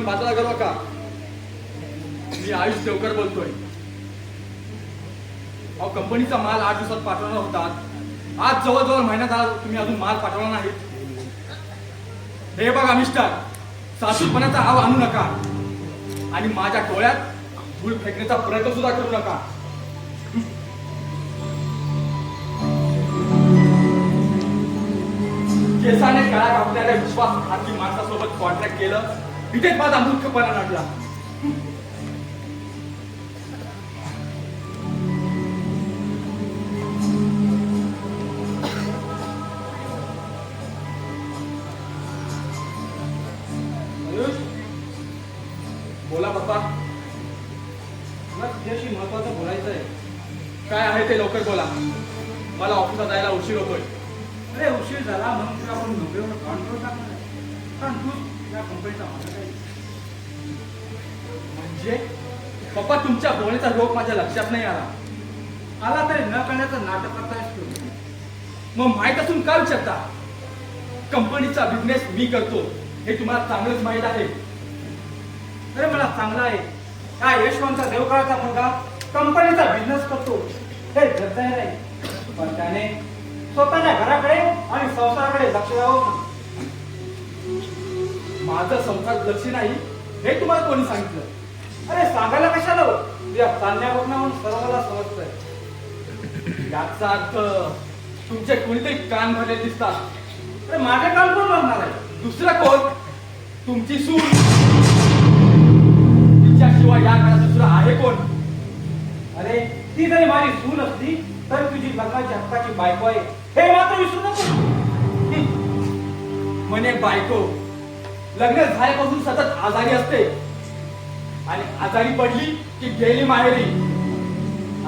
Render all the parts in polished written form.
घेऊन बाजूला करू का? मी आयुष देवकर बोलतोय. अहो, कंपनीचा माल 8 दिवसात पाठवणार होता. आज जवळजवळ महिन्यात आला, तुम्ही अजून माल पाठवला नाही. हे बघा मिस्टर, सासूपणाचा आव आणू नका आणि माझ्या डोळ्यात धूळ फेकण्याचा प्रयत्न सुद्धा करू नका. केसाने काळा कापल्याने विश्वासघाती माणसासोबत कॉन्ट्रॅक्ट केलं. इथेच माझा मूर्खपणा नडला. बोला पप्पा. मला तुझ्याशी महत्वाचं बोलायचं आहे. काय आहे ते लवकर बोला. मला ऑफिसला जायला उशीर होतोय. अरे उशीर झाला म्हणून तुला आपण नोकरीवर कंट्रोल टाकणार आहे. कारण तू या कंपनीचा मालक आहे. म्हणजे पप्पा, तुमच्या बोलण्याचा रोग माझ्या लक्षात नाही आला. आला तरी न करण्याचं नाटक करतायस तू. मग माहीत असून का विचारता? कंपनीचा बिझनेस मी करतो हे तुम्हाला चांगलंच माहीत आहे. अरे मला चांगला आहे. हा यशवंतचा देवकाळचा मुलगा कंपनीचा बिझनेस करतो हे गरज आहे नाही. पण त्याने स्वतःच्या घराकडे आणि संसाराकडे लक्ष द्यावं. माझं संसारात लक्ष नाही हे तुम्हाला कोणी सांगितलं? अरे सांगायला कशाला हो? तुझ्या चालण्यावरून सर्वांना समजतंय. याचा अर्थ तुमचे कोणीतरी कान भरले दिसतात. अरे माझे काम कोण बनणार आहे? दुसरं कोण? तुमची सून. तिच्याशिवाय या घरात दुसरं आहे कोण? अरे ती जरी माझी सून असली तरी तुझी लग्नाची हक्काची बायको आहे हे मात्र विसरू नको. म्हणे बायको लग्न झाल्यापासून सतत आजारी असते आणि आजारी पडली की गेली माहेरी,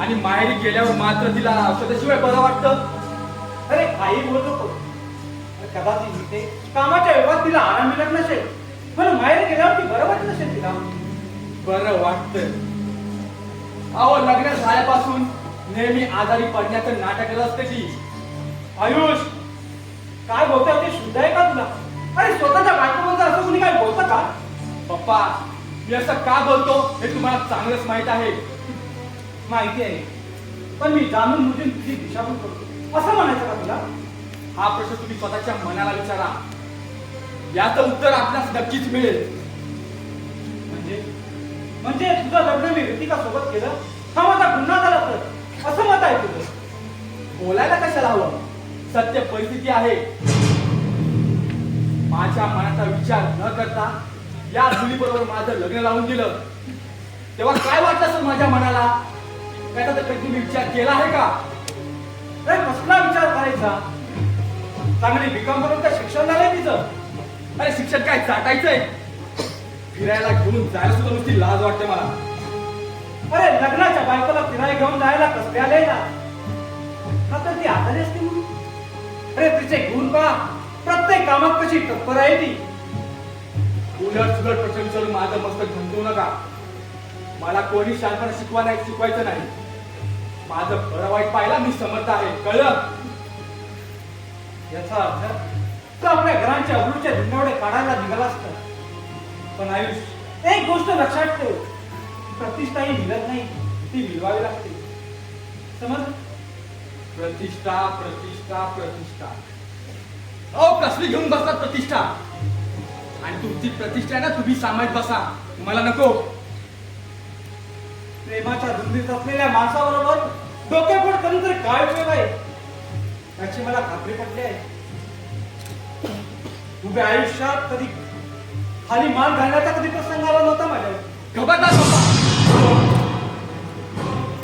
आणि माहेरी गेल्यावर मात्र तिला स्वतःशिवाय बरं वाटतं. अरे काही बोलत नको. कदाचित इथे कामाच्या वेळात तिला आराम मिळत नसेल, पण माहेर गेल्यावर ती बरं वाटत नसेल तिला. बरं वाटतं. अहो, लग्न झाल्यापासून नेहमी आजारी पडण्याचं नाटक करत असते ती. आयुष काय बोलतोय ते शुद्ध आहे का तुला? अरे स्वतःच्या बायकोबद्दल असं कुणी काय बोलतं का? पप्पा, मी असं का बोलतो हे तुम्हाला चांगलंच माहित आहे. माहिती आहे, पण मी जाणून बुजून तुझी दिशाभूल करतो असं म्हणायचं का तुला? हा प्रश्न तुम्ही स्वतःच्या मनाला विचारा. याचं उत्तर आपल्यास नक्कीच मिळेल. म्हणजे म्हणजे तुझं लग्न मी ऋतिका सोबत केलं हा माझा गुन्हा झाला तर असं मत आहे तुझं? बोलायला कशाला हवं? सत्य परिस्थिती आहे. माझ्या मनाचा विचार न करता या मुलीबरोबर माझं लग्न लावून दिलं तेव्हा काय वाटलं असेल माझ्या मनाला? त्याचा तर कधी तुम्ही विचार केला आहे का? अरे कसला विचार करायचा? चांगली बिकॉम करून काय शिक्षण झालंय तिचं? अरे शिक्षण काय चाटायचंय? फिरायला घेऊन जायला सुद्धा नुसती लाज वाटते मला. अरे लग्नाच्या बायकोला फिरायला घेऊन जायला कसले आले ना? का तर ती आजारी असते म्हणून? अरे तिचे गुण पहा, प्रत्येक कामात कशी तत्पर आहे ती. उलट सुलट प्रश्न विचारून माझं मस्तक घंटू नका. मला कोणी शांतपणे शिकवायचं नाही. माझं बरं वाईट पाहिला मी समर्थ आहे, कळलं? याचा अर्थ तो आपल्या घरांच्या अब्रूच्या धिंगावडे काढायला निघाला असता. पण आयुष एक गोष्ट लक्षात ठेव, प्रतिष्ठा ही मिळत नाही, ती मिळवावी लागते. समज? प्रतिष्ठा प्रतिष्ठा प्रतिष्ठा. अहो, कसली घेऊन बसतात प्रतिष्ठा? आणि तुमची प्रतिष्ठा आहे ना, तुम्ही सांभाळत बसा, मला नको. प्रेमाच्या धुंदीत असलेल्या माणसाबरोबर डोकेफोड करून तरी काय उपयोग आहे याची मला खात्री पटली आहे. उभ्या आयुष्यात कधी खाली मान घालण्याचा कधी प्रसंग आला नव्हता माझ्यावर. खबरदार बाबा,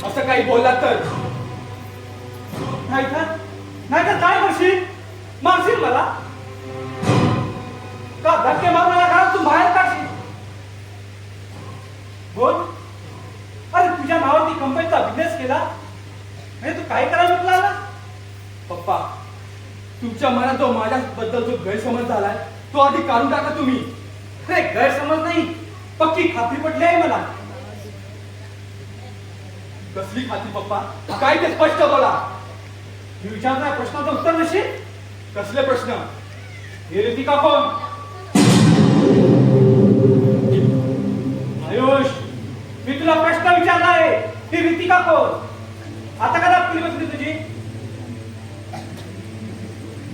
असं काही बोलला तर. नाहीतर काय करशील? मारशील मला का? धक्के मार मला घरात तू बाहेर काढशील? बोल. अरे तुझ्या नावावरती कंपनीचा बिझनेस केला म्हणजे तू काय करायला म्हटलं आला? पप्पा, तुमच्या मनात जो माझ्याबद्दल जो गैरसमज झालाय तो आधी काढून टाका तुम्ही. अरे गैरसमज नाही, पक्की खात्री पटली आहे मला. कसली खात्री पप्पा? काय ते स्पष्ट बोला. मी विचारणाऱ्या प्रश्नाचं उत्तर देशील? कसले प्रश्न? ही ऋतिका कोण? ही आयुष, मी तुला प्रश्न विचारला आहे, ती रितिका कोण? आता का दाखवली बसली तुझी?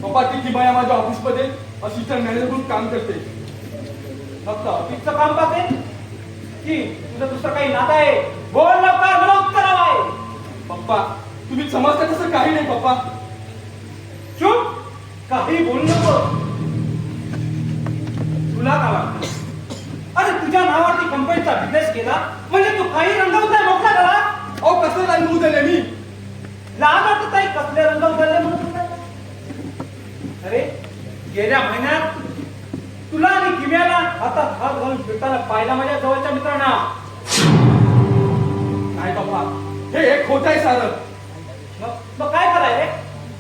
पप्पा ती किमया माझ्या ऑफिसमध्ये असिस्टंट मॅनेजर म्हणून काम करते. फक्त ऑफिसचं काम पाहते की तुझं दुसरं काही नातं आहे? बोल लवकर, मला उत्तर हवं आहे. पप्पा तुम्ही समजता तसं काही नाही पप्पा. चुप, काही बोलू नको. तुला का वाटतं? अरे तुझ्या नावावरती कंपनीचा बिझनेस केला म्हणजे तू काही रंगवत नाही, मोकळा झाला. अहो कसं रंगवू दिले मी? लाज वाटत नाही कसले रंग उधळले म्हणून? अरे गेल्या महिन्यात तुला आणि किम्याला हातात हात घालून फिरताना पाहिला माझ्या जवळच्या मित्रांना. नाही पप्पा, हे खोट आहे सारं. मग काय कराय रे?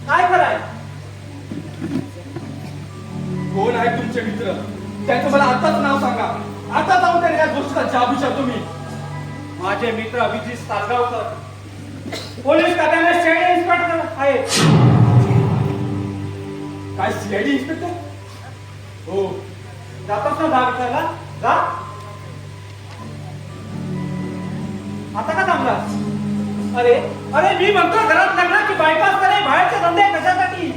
काय कराय? कोण आहे तुमचे मित्र? त्यांचं मला आताच नाव सांगा. आता जाऊन त्या या गोष्टीचा जाब विचारतो मी. माझे मित्र अभिजित सालगावकर पोलीस खात्याने शेडी इन्स्पेक्टर आहेत. काय सीआयडी इन्स्पेक्टर? हो. जातोस ना दहा विचारला? जा. आता का थांबलास? अरे अरे मी म्हणतो घरात लग्नाची बायको असताना बाहेरचे धंदे कशासाठी?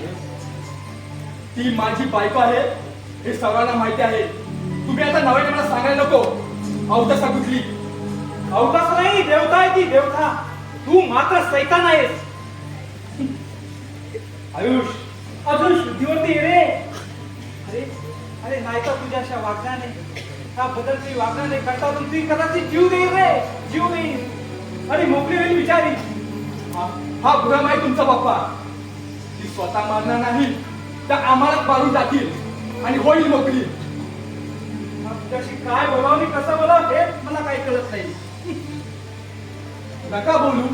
ती माझी बायको आहे हे सर्वांना माहिती आहे. तुम्ही आता नव्याने मला सांगायला नको. अवतसा कुठली? अवकाश नाही, देवता आहे ती, देवता. तू मात्र सैतान आहेस. आयुष, अजून शुद्धीवरती ये रे. अरे अरे नाही तर तुझ्या अशा वागण्याने, हा बदलती वागण्याने कंटाळून ती कदाचित जीव देईल रे, जीव देईल. आणि मोकळी होईल बिचारी. हा भ्रम आहे तुमचा बाप्पा. ती स्वतः मारणार नाही तर आम्हालाच मारून टाकील आणि होईल मोकळी. तुझ्याशी काय बोलावं, कसं बोलावं हे मला काही कळत नाही. नका बोलू.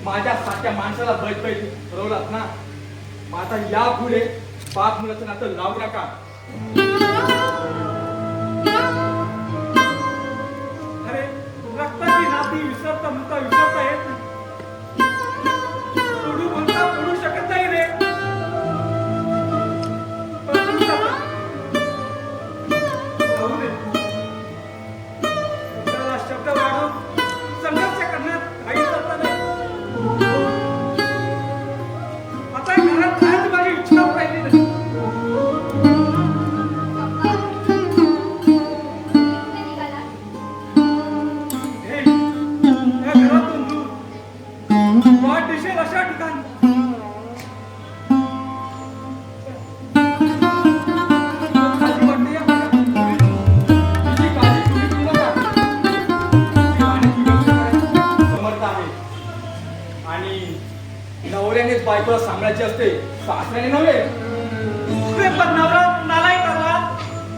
माझ्या सारख्या माणसाला बैठ ठरवलात ना. मग आता या पुढे बाप मुलाचं नातं लावू नका. अरे रक्ताची नाती विसरता म्हणता विसरता येत नाही. सोडू म्हणता सोडू शकत नाही रे. पण जाऊ दे. शब्दाला शब्द वाढवून संघर्ष करण्यात काही करता नाही. आता घरात राहायची माझी इच्छा राहिली नाही. हे, या घरातून दूर वाट दिसेल अशा ठिकाणी. काळजी वाटते या माझ्या मुलीची. तिची काळजी तुम्ही करू नका. ती पाण्याची व्यवस्था करायला समर्थ आहे. आणि नवऱ्यानेच बायकोला सांभाळायची असते, सासऱ्याने नव्हे. अरे पण नवरा नालायक ठरला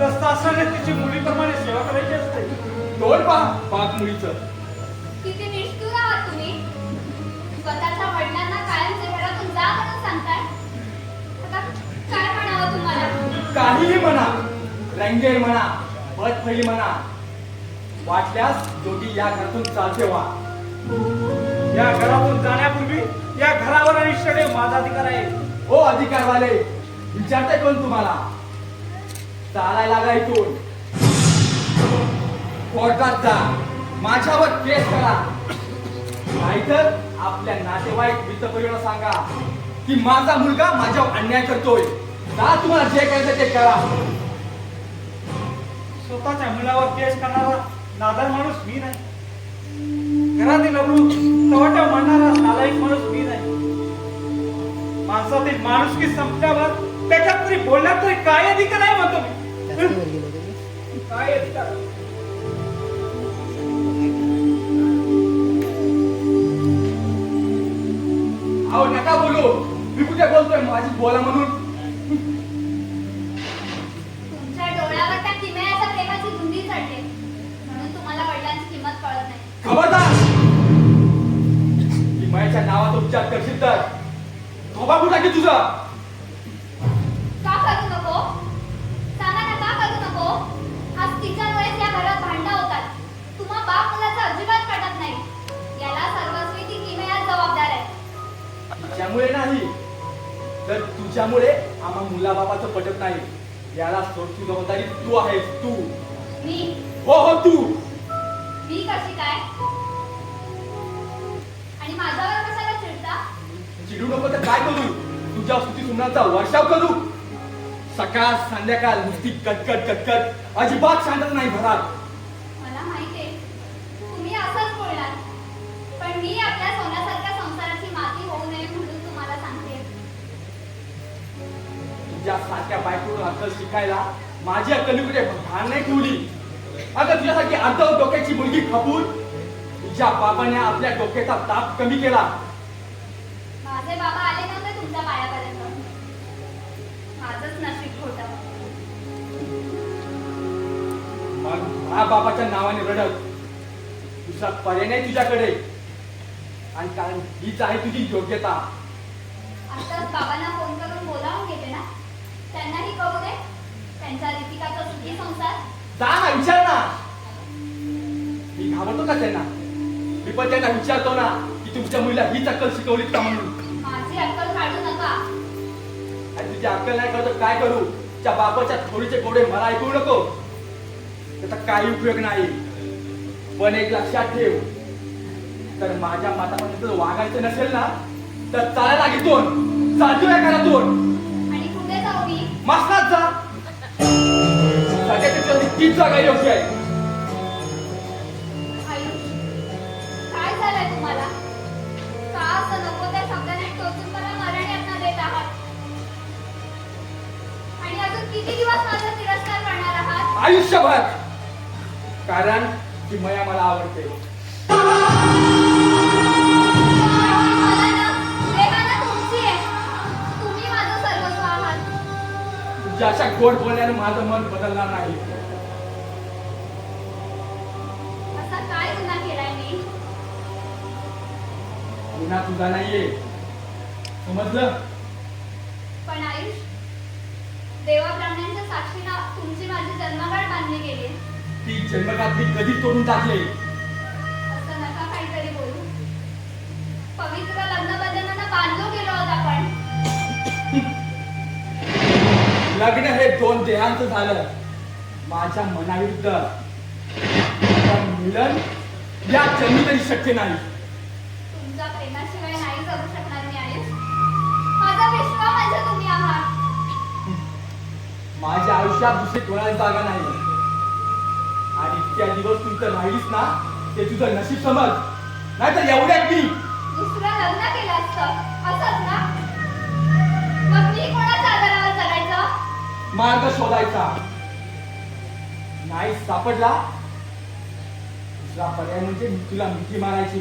तर सासऱ्याने तिची मुलीप्रमाणे सेवा करायची असते. तोड पहा बाप मुलीचं. किती निष्ठुर आहात तुम्ही. स्वतःच्या वडिलांना कायमचे घरातून जा म्हणून सांगताय. आता काय म्हणावं तुम्हाला? काहीही म्हणा, रंगेर म्हणा, बदफैली म्हणा, वाटल्यास दोघी या घरातून चालते व्हा. या घरातून जाण्यापूर्वी या घरावर आणि सदैव माझा अधिकार आहे. ओ अधिकारवाले, विचारताय कोण तुम्हाला? चालायला लागा इथून. कोर्टात जा, माझ्यावर केस करा. नाहीतर आपल्या नातेवाईक मित्रपरिवाराला सांगा की माझा मुलगा माझ्यावर अन्याय करतोय. जा, तुम्हाला जे करायचं ते करा. स्वतःच्या मुलावर केस करणारा नादार माणूस मी नाही. घरातील अब्रू तवाट्या मांडणारा नालायक माणूस मी नाही. माणसातील माणुसकी संपल्यावर त्याच्यात तरी बोलण्यात तरी काय अधिकार आहे म्हणतो मी. काय अधिकार? अहो नका बोलू. मी कुठे बोलतोय माझी बोला म्हणून. तुमच्या डोळ्यावर त्या किमयाच्या प्रेमाची धुंदी चढते म्हणून तुम्हाला वडिलांची किंमत कळत नाही. खबरदार. किमयाच्या नावाचा उच्चार करशील तर थोबा कुठा की तुझा. का करू नको? सांगा ना, का करू नको? आज तिच्यामुळेच या घरात भांडणं होतात. तुम्हा बाप मुलाचा अजिबात पटत नाही. याला सर्वस्वी ती किमयाच जबाबदार आहे. तिच्यामुळे नाही तर तुझ्यामुळे आम्हा मुलाबापाचं पटत नाही. याला सोडची जबाबदारी तू आहेस. तू. मी हो हो तू. मी कशी काय? आणि माझ्यावर कशाला चिडता? चिडू नको तर काय करू? तुझ्या स्तुती सुमनाचा वर्षाव करू? सकाळ संध्याकाळ नुसती कटकट कटकट, अजिबात शांतता नाही घरात. मला माहितीये तुम्ही असंच बोलणार, पण मी आपल्या सोन्यासारख्या संसाराची माती होऊ नये म्हणून तुम्हाला सांगते. तुझ्या सारख्या बायकोकडून अक्कल शिकायला माझी अक्कलीकडे घाण नाही ठेवली. अगं तुझ्यासारखी अर्ध डोक्याची मुलगी खपून तुझ्या बाबाने आपल्या डोक्याचा ताप कमी केला. माझे बाबा आले नव्हते तुमच्या पायापर्यंत. माझंच नशीब खोटं. मग हा बाबाच्या नावाने रडत दुसरा पर्याय नाही तुझ्याकडे. आणि कारण हीच आहे तुझी योग्यता. आताच बाबांना फोन करून बोलावून घेते ना, त्यांनाही कळू दे त्यांच्या रितिकाचा सुखी संसार. जा ना, विचार ना. मी घाबरतो का त्यांना? मी पण त्यांना विचारतो ना की तुमच्या मुलीला हीच अक्कल शिकवली का म्हणून. माझी अक्कल काढू नका. आणि तुझी अक्कल नाही करतो काय करू? त्या बापाच्या थोडीचे गोडे मला ऐकू नको. त्याचा काही उपयोग नाही. पण एक लक्षात ठेव, तर माझ्या मातापर्यंत वागायचं नसेल ना तर चालायला घेतोन चालतोय घरातून. आणि कुठे जाऊ मी? मसनात जा. सगळ्यात तीच जागा योग्य आहे. आयुष, काय झालंय तुम्हाला? का असं नको त्या शब्दाने टोचून मला मरण यातना देत आहात? आणि अजून किती दिवस माझा तिरस्कार करणार आहात? आयुष्यभर. कारण ती मया मला आवडते. मला ना देवाना तुमची आहे. तुम्ही माझं सर्वस्व आहात. तुझ्या अशा गोड बोलण्याने माझं मन बदलणार नाही. असा काय गुन्हा केलाय मी? गुन्हा तुझा नाहीये, समजलं? पण आयुष, देवा ब्राह्मणांच्या साक्षीनं तुमची माझी जन्मगाठ बांधली गेली. ती जन्मगाठ मी कधी तोडून टाकले. असं नका काहीतरी बोलू. पवित्र लग्नबंधनांना बांधलो गेलो आहोत आपण. लग्न हे दोन देहांचं झालं माझ्या मनाविरुद्ध. पण मिलन या जन्मी तरी शक्य नाही. तुमच्या प्रेमाशिवाय नाही जगू शकणार मी आयुष. माझा विश्वास म्हणजे तुम्ही आहात. माझ्या आयुष्यात दुसरी कोणाला जागा नाही. आणि इतक्या दिवस तू इथं राहिलीस ना ते तुझं नशीब समज. नाहीतर एवढ्यात मी दुसरं लग्न केलं असतं असंच ना? मग मी कोणाच्या आधारावर जगायचं? मार्ग शोधायचा. नाही सापडला दुसरा पर्याय म्हणजे तुला मिठी मारायची.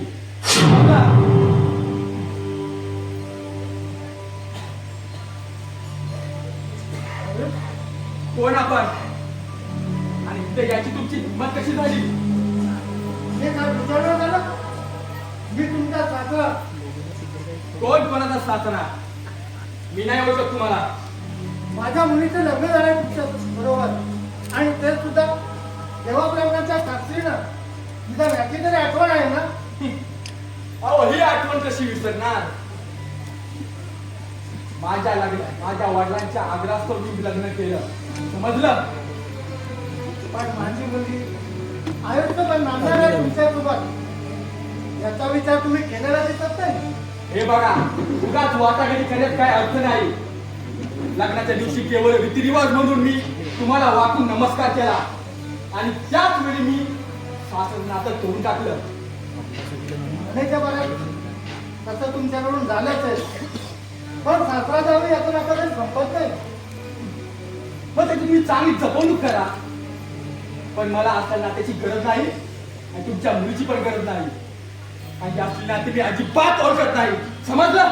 कोण आपण? आणि इथे याची तुमची हिंमत कशी झाली? हे काय विचारलं झालं? मी तुमचा सासरा. कोण कोणाचा सासरा? मी नाही ओळखत तुम्हाला. माझ्या मुलीचं लग्न झालंय तुमच्या बरोबर, आणि ते सुद्धा देवाप्रमाणाच्या साक्षीनं. तुझा याची तरी आठवण आहे ना? अहो ही आठवण कशी विसरणार? माझ्या वडिलांच्या आग्रहास्तव मी लग्न केलं, समजलं? पण माझी मुलगी आयुष्य पण नांदणार आहे तुमच्यासोबत. याचा विचार तुम्ही केलेला दिसत नाही. हे बघा, उगाच वाटाघाटी करण्यात काय अर्थ नाही. लग्नाच्या दिवशी केवळ रीतिरिवाज म्हणून मी तुम्हाला वाकून नमस्कार केला आणि त्याच वेळी मी सासर नातं तोडून टाकलं. म्हणायच्या बरं, तसं तुमच्याकडून झालंच आहे. पण सासरा जावं याचं नातं काही संपत नाही. मग त्याची तुम्ही चांगली जपवणूक करा. पण मला असल्या नात्याची गरज नाही आणि तुमच्या मुलीची पण गरज नाही. आणि असली नाते मी अजिबात ओळखत नाही, समजलं?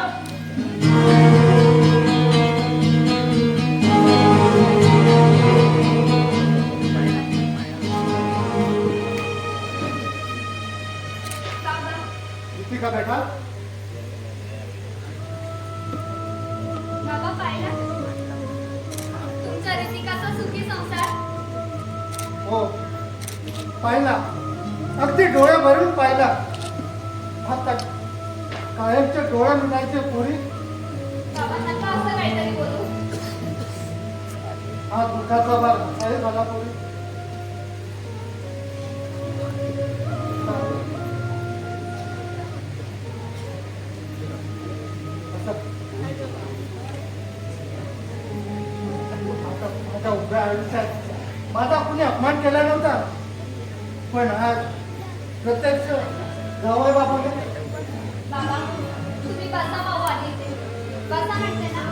का बेटा? बाबा पाहिला तुमच्या रितिकाचा सुखी संसार? हो पाहिला, अगदी डोळे भरून पाहिला. आता कायमच्या डोळ्या मिळायचे पोरी. बाबा नका असं काहीतरी बोलू. हा दुःखाचा भाग आहे मला पोरी. माझ्या उभ्या आयुष्यात माझा कुणी अपमान केला नव्हता, पण आज प्रत्यक्ष जावई बापाने बाबा तुम्ही बसा भाऊ आधी इथे. बसा म्हणते ना.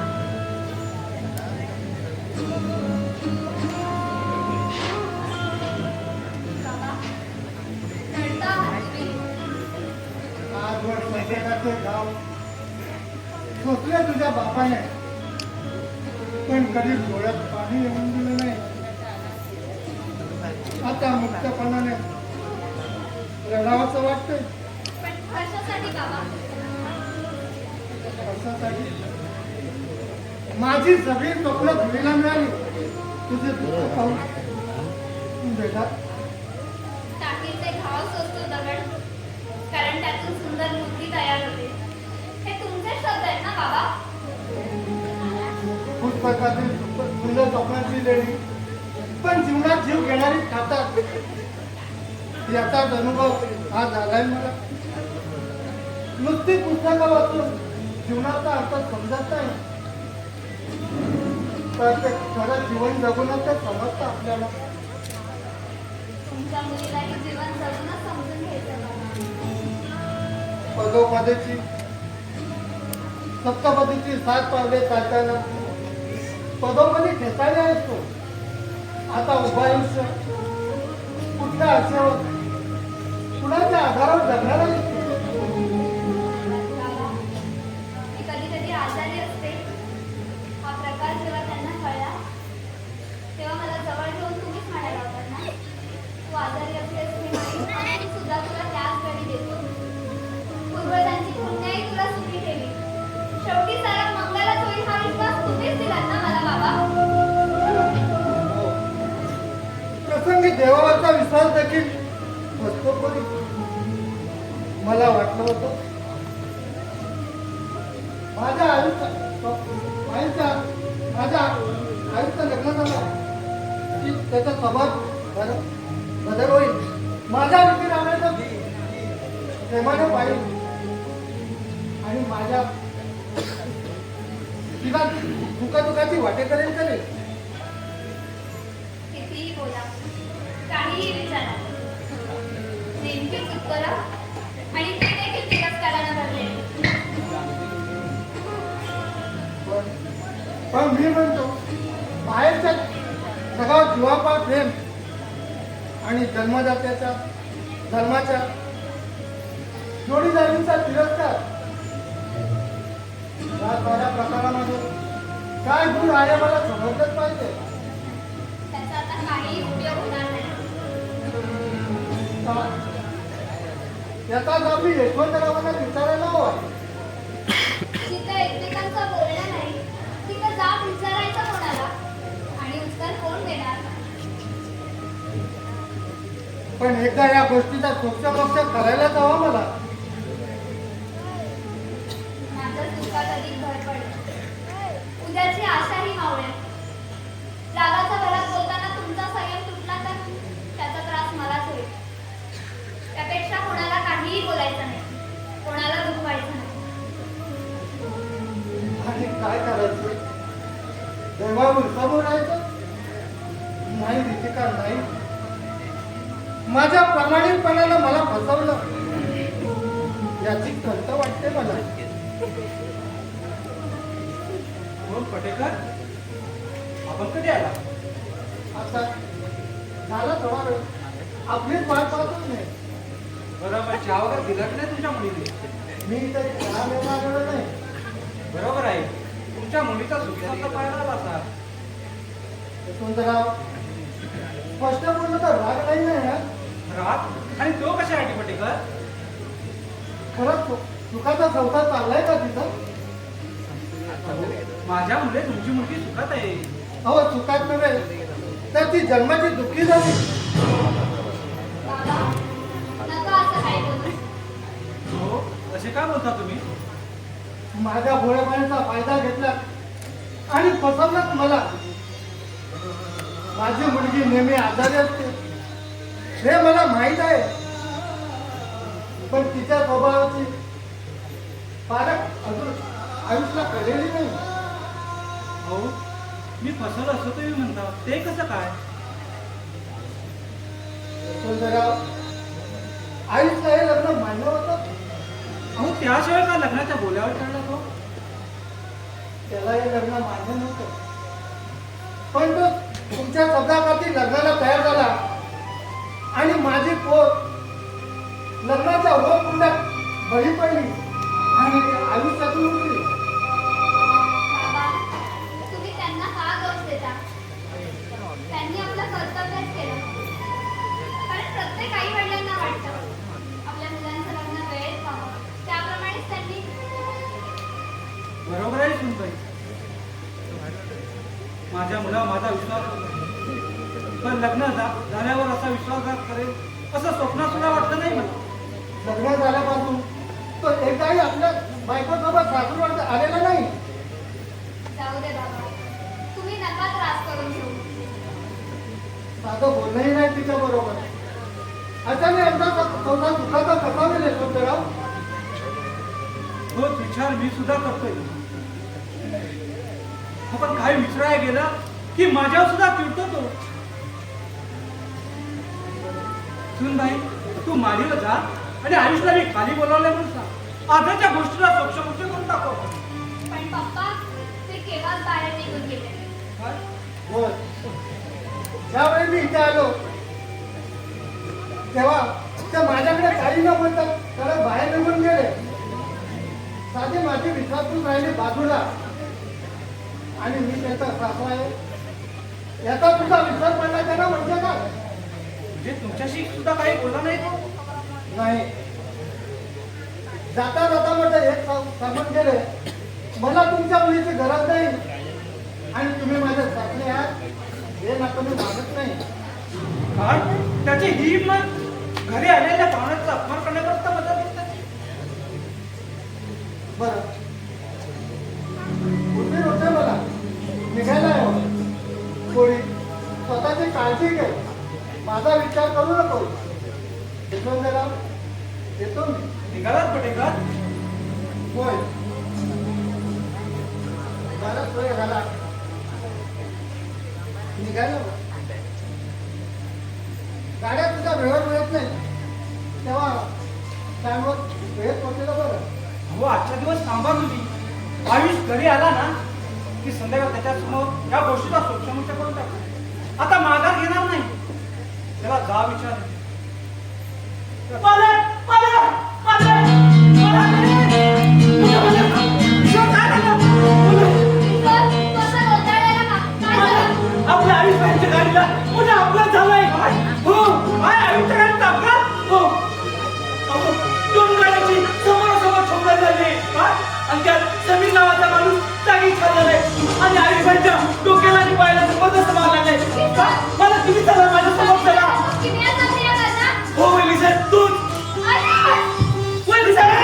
बाबा रडता आहात तुम्ही. आजवर संकटाचे गाव सोसले तुझ्या बापाने, पण कधी डोळ्यात पाणी येऊन दिलं नाही. आता मुक्तपणाने रडावंसं वाटतंय. पण कशासाठी बाबा? कशासाठी? माझी सगळी स्वप्न धुळीला मिळाली तुझे दुःख पाहून. बेटा टाकीचे घाव सोसतो दगड, कारण त्यातून सुंदर मूर्ती तयार होते. हे तुमचे शब्द आहेत ना बाबा? पुस्तकातील सुंदर स्वप्नाची लेणी पण जीवनात जीव घेणारी खातात, याचाच अनुभव हा झालाय मला. नुसती पुस्तकं वाचून जीवनाचा अर्थ समजत नाही, तर ते खरं जीवन जगूनच ते समजतं आपल्याला. तुमच्या मुलीलाही जीवन जगूनच समजून घ्यायचं बाबा. पदोपदेची सप्तपदीची 7 पावले चालताना पदोपदी ठेचायला असतो. आता उभा आयुष्य कुठल्या आशेवर कुणाच्या आधारावर जगणार आहे? बाबा, मी कधी आजारी असते. हा प्रकार जेव्हा त्यांना कळला तेव्हा मला जवळ घेऊन तुम्हीच म्हणायला होतात ना, तू आजारी असतेस मी नाही, आणि सुद्धा तुला त्याच वेळी देतो. पूर्वजांची पुण्याही तुला सुखी ठेवी. शेवटी सारा मंगलाच होईल हा विश्वास तुम्हीच दिलात ना मला बाबा. प्रसंगी देवावरचा विश्वास देखील बसतो कधी. मला वाटलं होतं माझ्या आईचं लग्न झालं की त्याचा स्वभाव बदल होईल. माझ्या रीती राहण्याचं प्रेमाने पाहिजे आणि माझ्या तिला दुखाची वाटे करेल करेल. कितीही बोला, काहीही विचारा, नेमकीच उत्तरं आणि ते देखील तिरस्कारानं भरलेले. पण मी म्हणतो बाहेरच्या जगावर जीवापाड प्रेम आणि जन्मदात्याच्या धर्माच्या जोडीदारीचा तिरस्कार या साऱ्या प्रकारामध्ये काय गुण आहे मला समजलंच पाहिजे. त्याचा आता काही उपयोग होणार नाही. याचा जाब मी यशवंतरावांना विचारायला हवा. जिथं एकमेकांचं बोलणं नाही तिथं जाब विचारायचा कोणाला आणि उत्तर कोण देणार? पण एकदा या गोष्टीचा सोक्षमोक्ष करायलाच हवा मला. माझ्या सुखात अधिक भर पडेल. उद्याची आशाही मावळेल. रागाच्या भरात बोलताना तुमचा संयम तुटला तर त्याचा त्रास मलाच होईल. त्यापेक्षा कोणाला काहीही बोलायचं नाही, कोणाला दुखवायचं नाही. आणि काय करायचं? देवावर समोर राहायचं नाही रितिका नाही. माझ्या प्रामाणिकपणानं मला फसवलं याची खंत वाटते मला. कोण पटेकर? आपण कधी आला? आता झाला थोडा वेळ. आपलीच वाट पाहतच नाही. बरोबर, चहा वगैरे दिला की नाही तुमच्या मुलीने? मी इथे चहा मिळणार नाही. बरोबर आहे, तुमच्या मुलीचा सुखी पाहिला आला असा. यशवंतराव स्पष्ट बोललं तर राग नाही ना. रात आणि तो कशासाठी पटेकर? खरंच सुखाचा संसार चाललाय का तिथं? माझ्या मुले तुमची मुलगी सुखात आहे. अहो सुखात नव्हे तर ती जन्माची दुःखी झाली. बाबा नका असं काय बोलू. हो, असे काय बोलता तुम्ही? माझ्या भोळेपणाचा फायदा घेतला आणि फसवलाच मला. माझी मुलगी नेहमी आजारी असते हे मला माहीत आहे, पण तिच्या स्वभावाची फारक अजून आयुष्याला कळलेली नाही. हो, मी फसवलं असं तुम्ही म्हणता, ते कसं काय? यशवंतराव, आईचं हे लग्न मान्य होतं. अहो त्याशिवाय का लग्नाच्या बोल्यावर चढला तो? त्याला हे लग्न मान्य नव्हतं, पण तो तुमच्या शब्दाखाती लग्नाला तयार झाला आणि माझी पोट लग्नाच्या होमकुंडात बळी पडली आणि ती आयुष्यातून उठली. बाबा, तुम्ही त्यांना का दोष देता? त्यांनी आपलं कर्तव्यच केलं. कारण प्रत्येक आई वडिलांना वाटतं आपल्या मुलांचं लग्न वेळेत व्हावं. त्याप्रमाणेच त्यांनी बरोबर आहे सुनबाई. माझ्या मुलावर माझा विश्वास होता, पण लग्न झाल्यावर असा विश्वासघात करेल असं स्वप्नात सुद्धा वाटलं नाही मला. लग्न झाल्यापासून तो एकदाही आपल्या बायकोसोबत सासूरवाडीत आलेला नाही. जाऊ दे बाबा, तुम्ही नका त्रास करून घेऊ. साधं बोलणंही नाही तिच्या बरोबर. अशाने आमचा संसार सुखाचा कसा होईल यशवंतराव? तोच विचार मी सुद्धा करतोय. आपण काही विचारायला गेलं की माझ्यावर सुद्धा चिडतो तो. सुनबाई, तू माडीवर जा आणि आयुषला मी खाली बोलावलं म्हणून सांग. आजच्या गोष्टीला सोक्ष करून टाकू. पण पप्पा, ते केव्हाच बाहेर निघून गेले. काय? होय. ज्यावेळी मी इथे आलो तेव्हा ते माझ्याकडे काही न बोलता त्याला बाहेर निघून गेले. साधे माझे विश्वासून राहिले बाजूला आणि मी त्याचा सासरा आहे याचा तुझा विश्वास पडला त्याला म्हणजे काय? म्हणजे तुमच्याशी सुद्धा काही बोलला नाही तो? नाही. जाता जाता म्हटलं एक सांगून गेले, मला तुमच्या मुलीची गरज नाही आणि तुम्ही माझे सासरे आहात हे नातं मी मागत नाही. काय? त्याची ही हिंमत घरी आलेल्या पाहुण्याचा अपमान करण्याकरता मदत करते. बरं, उशीर होते मला, निघायला हवं. थोडी स्वतःची काळजी घे, माझा विचार करू नको. यशवंतराव, येतो मी. निघालात पटेकर? होय, मला सोय झाला, निघायला हवं. गाड्या तुझ्या वेळेवर मिळत नाही तेव्हा स्टँडवर वेळेत पोहोचलेलं बरं. हो, आजच्या दिवस थांबा तुम्ही. आयुष घरी आला ना की संध्याकाळ त्याच्यासमोर या गोष्टीचा सोक्षमोक्ष करून टाकू. आता माघार घेणार नाही. त्याला जा विचार. कसं गोंधळलेला का? काय झालं? आपल्या आयुष्याच्या गाडीला पुन्हा अपघात झालाय. हो, आयुष्याच्या गाडीचा अपघात. हो, दोन गाड्यांची समोरासमोर ठोकर झाली आणि त्यात समीर नावाचा माणूस जागी खाल्ला आहे आणि आयुष्याच्या डोक्याला आणि पायाला जबरदस्त मार लागलाय. मला तुम्ही चला, माझ्या समोर चला. तुम्ही आता क्रिया करणार? हो वैली सर, तूच वैली सर.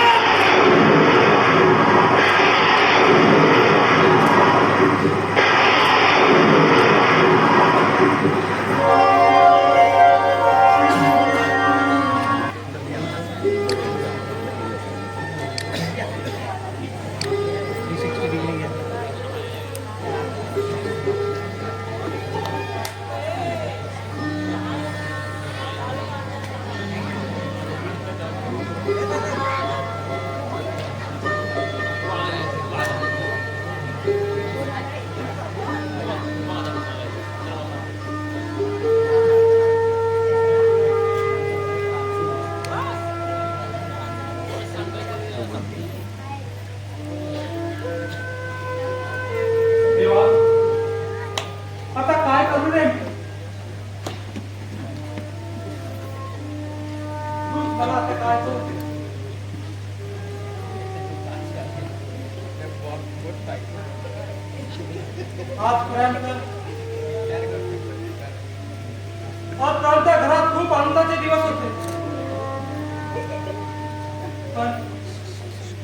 देवा, आता काय करू रे? तूच मला आता काय करू? आजपर्यंत घरात खूप आनंदाचे दिवस होते,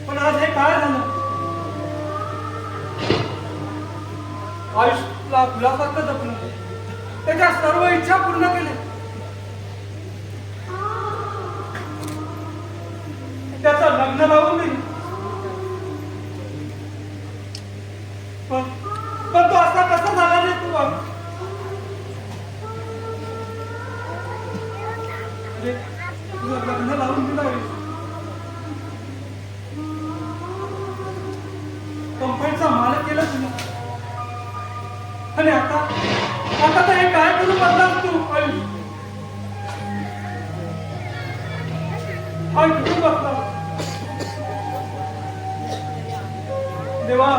पण आज हे काय झालं? आयुष्याला फुलासारखं जपलं, त्याच्या सर्व इच्छा पूर्ण केल्या, त्याचं लग्न लावून दिलं, पण तो असा कसा झाला रे? आणि आता तर हे काय करू बदलास तू आयुष? आयुष कुठून बसला? देवा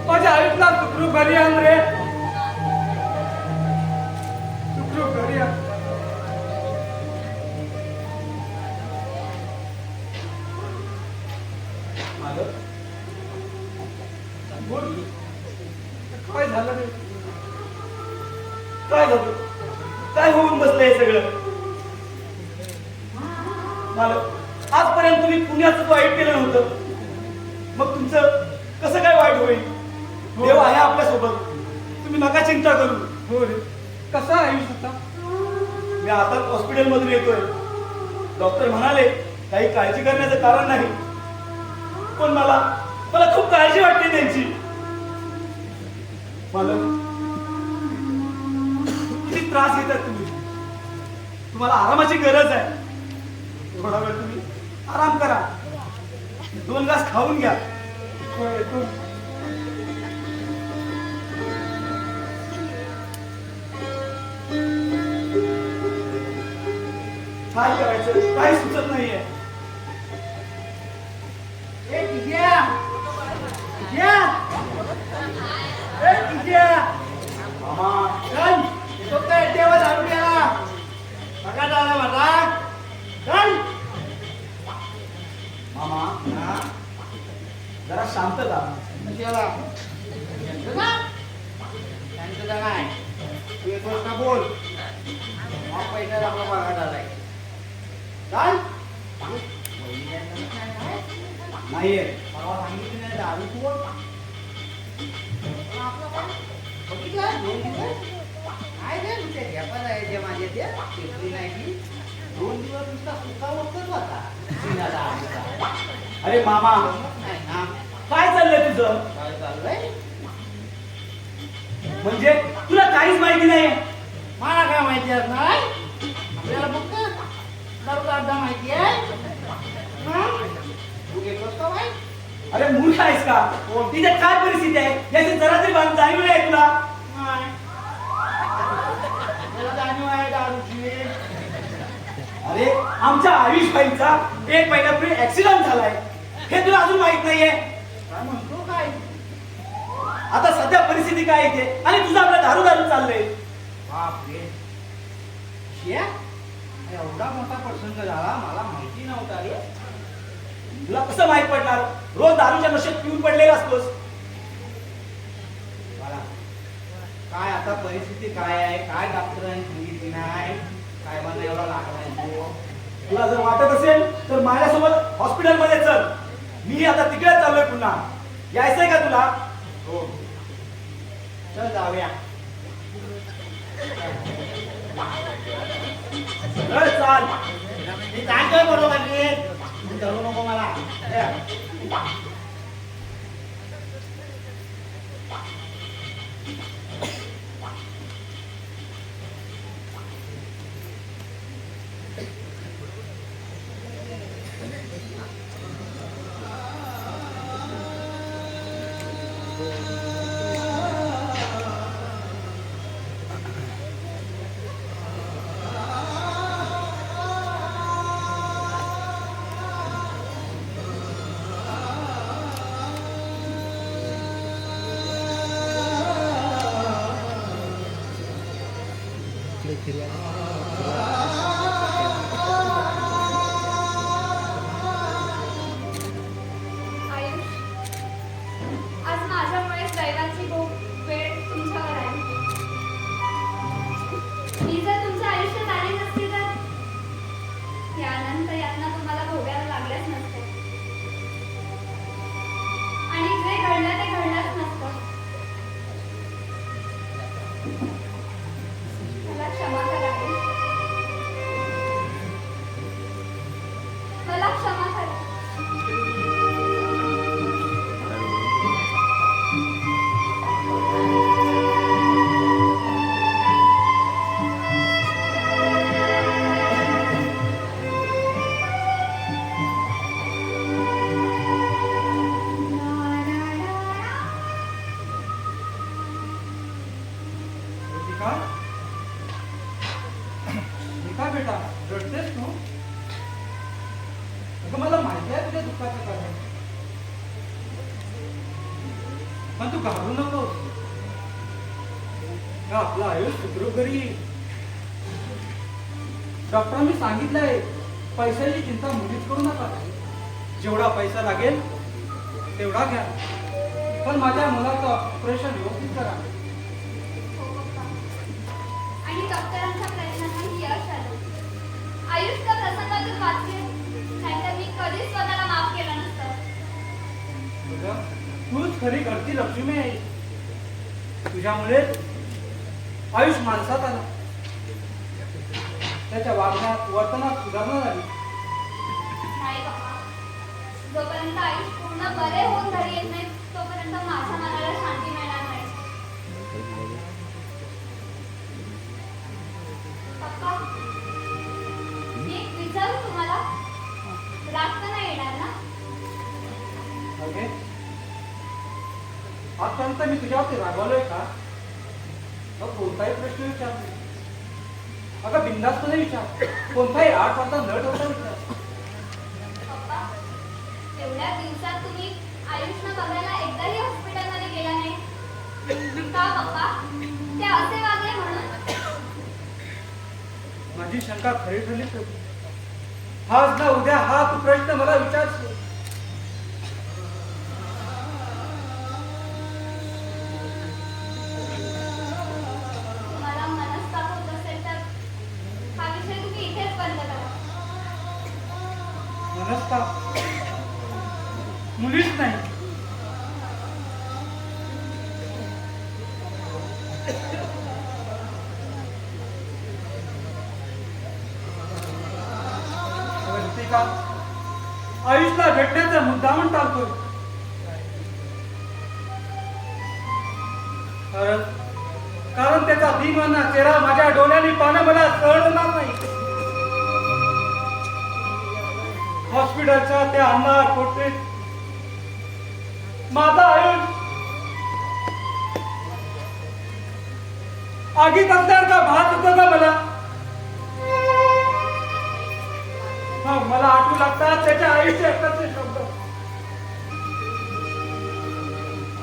माझ्या आयुषला सुखरूप घरी आण रे, सुखरूप घरी आण. बोल, काय झालं रे? काय झालं? काय होऊन बसलंय सगळं? मालक, आजपर्यंत तुम्ही पुण्याचं वाईट केलं नव्हतं, मग तुमचं कसं काय वाईट होईल? देव आहे आपल्या सोबत, तुम्ही नका चिंता करू. हो रे, कसा आयुष आता? मी आता हॉस्पिटल मधून येतोय. डॉक्टर म्हणाले काही काळजी करण्याचं कारण नाही, पण मला खूप काळजी वाटते त्यांची. मालक, किती त्रास घेतात तुम्ही, तुम्हाला आरामाची गरज आहे. थोडा वेळ तुम्ही आराम करा, 2 घास खाऊन घ्या. हो, येतो. काय करायचं काही सुचत नाहीये. मामा, जरा शांत जा. बोल पैसा आपला बघा झालाय काय नाहीये. परवा सांगितलं नाही दारू तू बघितलं 2 दिवस काय रे तुझ्या घेपा जायचे माझे ते पेपरी नाही की 2 दिवस नुसता सुका वस्तच होता सिनाला आमचा. अरे मामा, नाही ना काय चाललंय तुझं? काय चाललंय म्हणजे तुला काहीच माहिती नाही? मला काय माहिती आहे नाही आपल्याला फक्त दारू अड्डा माहिती आहे. तू घेतोस का बाई? अरे मूर्ख आहेस का? तिथे काय परिस्थिती आहे याची जरा तरी जाणीव आहे तुला? नाही. मला जाणीव आहे दारूची. अरे आमच्या आयुष भाईचा 1 महिन्यापूर्वी ऍक्सिडेंट झालाय, हे तुला अजून माहित नाहीये? काय म्हणतो काय? आता सध्या परिस्थिती काय येते आणि तुझं आपलं दारू चाललंय. बापरे शिया एवढा मोठा प्रसंग झाला मला माहिती नव्हता रे. तुला कसं माहित पडणार? रोज दारूच्या नशेत पिऊन पडलेला असतोस. मला काय आता परिस्थिती काय आहे काय डॉक्टरांनी सांगितली नाही काय मला एवढा लागलाय तो. तुला जर वाटत असेल तर माझ्यासोबत हॉस्पिटल मध्ये चल. मी आता तिकडे चाललोय पुन्हा. यायचंय का तुला? हो चल जाऊया. चल चाल. मी जातोय बरोबर रे तू धरू नको मला. आयुष, आज माझ्यामुळे दैवाची खूप वेळ तुमच्यावर आहे. मी जर तुमच्या आयुष्यात आली नसती तर या अनंत यातना तुम्हाला भोगायला लागल्याच नसत्या आणि जे घडलं ते घडलंच नसतं. मला क्षमा करा आयुष. मला क्षमा करा. निका निका बेटा रडतेस तू अगं मला माहिती आहे तुझ्या दुःखाचं कारण पण तू घाबरू नकोस का आपलं आयुष्य सुखरूप घरी येईल. डॉक्टरांनी सांगितलंय पैशाची चिंता मुळीच करू नका. जेवढा पैसा लागेल तेवढा घ्या पण माझ्या मुलाचं ऑपरेशन व्यवस्थित करा. हो पप्पा. आणि डॉक्टरांच्या प्रयत्नांना यश आलं. आयुष त्या प्रसंगातून वाचले नाहीतर मी कधीच स्वतःला माफ केलं नसतं. बघा, तूच खरी घरची लक्ष्मी आहे. तुझ्यामुळे आयुष माणसात आला. त्याच्या वागण्यात वर्तनात सुधारणा झाली. नाही पप्पा. जोपर्यंत आयुष पूर्ण बरे होऊन घरी येत नाही तोपर्यंत माझ्या मनाला शांती मिळणार नाही. पप्पा मी एक विचारू तुम्हाला राग तर नाही येणार ना? ओके आजपर्यंत मी तुझ्यावरती रागवलोय का? मग कोणताही प्रश्न विचार अगं बिंदास्तपणे विचार. कोणताही आठ वाजता न ठेवता विचार. पप्पा एवढ्या दिवसात तुम्ही आयुषनं बघायला एकदाही हॉस्पिटलमध्ये गेला नाही का पप्पा? ते असे वागले म्हणून? माझी शंका खरी ठरली प्रभू. आज ना उद्या हा तू प्रश्न मला विचारशील. तुम्हाला मनस्ताप होत असेल तर हा विषय तुम्ही इथेच बंद करा. मनस्ताप मुलीच नाही का आयुषला भेटण्याचा मुद्दामून टाळतोय. कारण त्याचा दीनवाना चेहरा माझ्या डोळ्यांनी पाहणं मला सहन होणार नाही. हॉस्पिटलच्या त्या अंधार कोठडीत माझा आयुष आगीत असल्यासारखा भात होता का मला. मला आठवू लागतात त्याच्या आयुष्य कसे शब्द.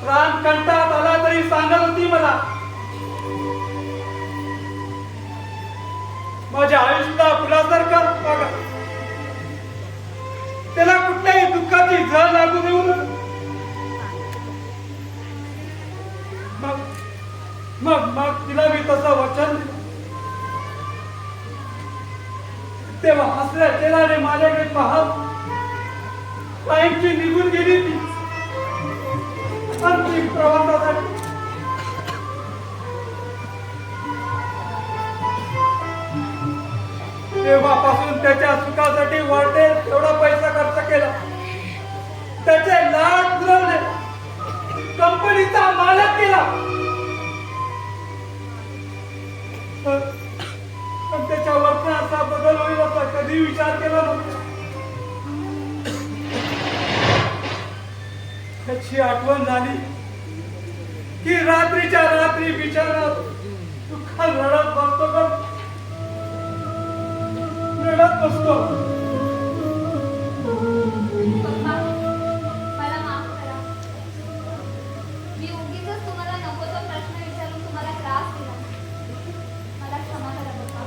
प्राण कंटात आला तरी सांगत होती मला माझ्या आयुष्याला फुलासारखा बघा. त्याला कुठल्याही दुःखाची झळ लागू देऊ नका. मग तिला मी तसं वचन दिलं. तेव्हा हसल्या चेहऱ्याने माझ्याकडे पाहत काहींची निघून गेली ती अंतिम प्रवासासाठी. तेव्हापासून त्याच्या सुखासाठी वाटेल तेवढा पैसा खर्च केला. त्याचे लाड पुरवले. कंपनीचा मालक केला. पण त्याच्या वर्तनात असा बदल होईल असा कधी विचार केला नव्हता. त्याची आठवण झाली की रात्रीच्या रात्री बिचारात दुःखात रडत बसतो का रडत बसतो. पप्पा मला माफ करा. मी उगीचच तुम्हाला नको तो प्रश्न विचारून तुम्हाला त्रास दिला. मला क्षमा करा पप्पा.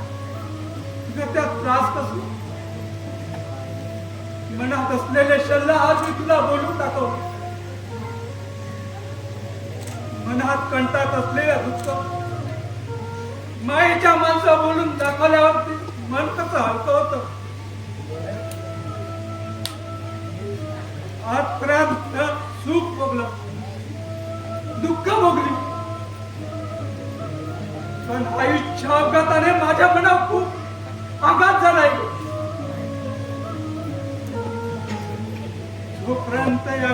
तुझ्या त्यात त्रास कसला. मनात असलेले शल्य आज मी तुला बोलून दाखव. मनात कंटात असलेल्या दुःख मायेच्या माणसं बोलून दाखवल्यावर मन कसं हलकं होतं. आजपर्यंत सुख भोगलं दुःख भोगली पण आयुष्य अपघाताने माझ्या मनावर खूप आघात झालाय. जोपर्यंत या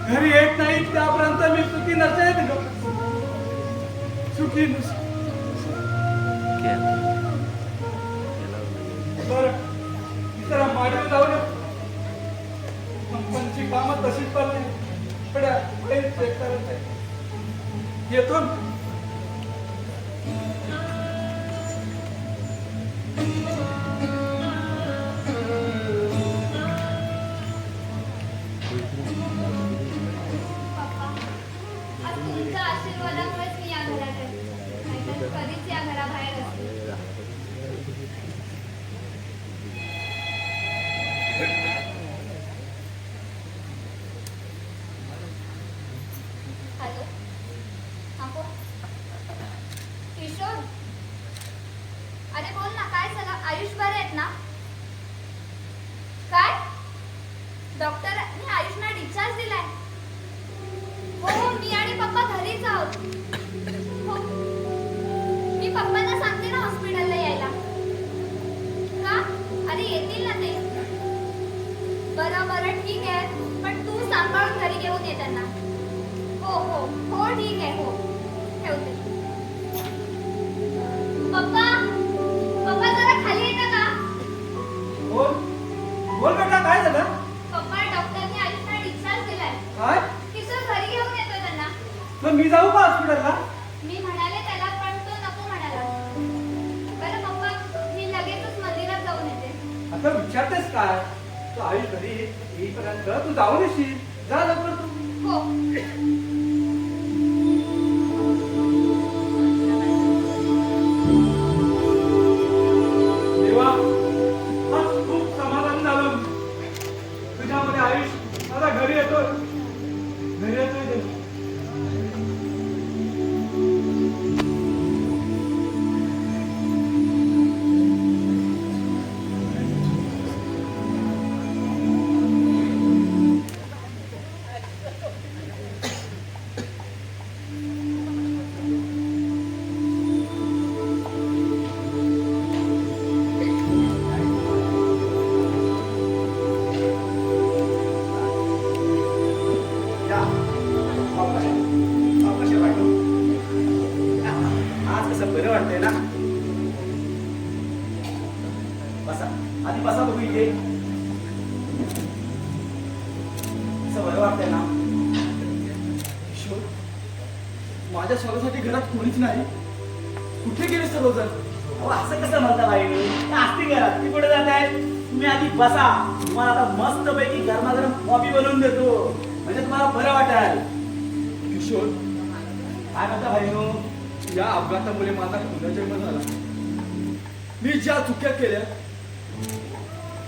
घरी येत नाही त्यापर्यंत मी सुखी नसेन. सुखी नसेन. बरं जरा मागे जाऊ दे. कंपनीची कामं तशीच पडली चेक करायचं येतो. पप्पा, आज तुमच्या आशीर्वादामुळेच मी या घरात आहे. नाहीतर कधीच या घराबाहेर असते. हॅलो, हा कोण? किशोर, अरे बोल ना, काय झालं? आयुष बरे आहेत ना? काय? डॉक्टरांनी आयुषला डिस्चार्ज दिलाय? हो, मी आणि पप्पा घरीच आहोत. हो, मी पप्पांना सांगते ना हॉस्पिटलला यायला. का? अरे येतील ना ते. बरं बरं, ठीक आहे, पण तू सांभाळून घरी घेऊन ये त्यांना. हो हो हो, ठीक आहे, हो, ठेवते. पप्पा, पप्पा जरा खाली येता का? बोल बोल बेटा, काय झालं? पप्पा, डॉक्टरने आयुषला डिस्चार्ज दिलाय. काय? किशोर घरी घेऊन येतोय त्यांना. मग मी जाऊ का हॉस्पिटलला? मी म्हणाले त्याला, पण तो नको म्हणाला. बरं पप्पा, मी लगेचच मंदिरात जाऊन येते. आता विचारतेस काय? तू आयुष घरी येईपर्यंत तू जाऊन येशील. जा लवकर तू. हो. देवा, आज खूप समाधान झालं तुझ्यामध्ये. आयुष आता घरी येतोय, घरी येतोय देवा. या, अवकाश वाटतो. आज कसं बरं वाटतंय ना? बसा, आधी बसा बघू इथे. कसं बरं वाटतंय ना? किशोर, माझ्या स्वतःसाठी घरात कोणीच नाही. कुठे गेले सर्वजण? अहो, असं कसं म्हणता बाई? असते घरात, ती कुठे जात आहे? तुम्ही आधी बसा, तुम्हाला आता मस्त पैकी गरमागरम कॉफी बनवून देतो, म्हणजे तुम्हाला बरं वाटेल. किशोर, काय म्हणता भाईनो? या अपघातामुळे माझा पुनर्जन्म झाला. मी ज्या चुक्या केल्या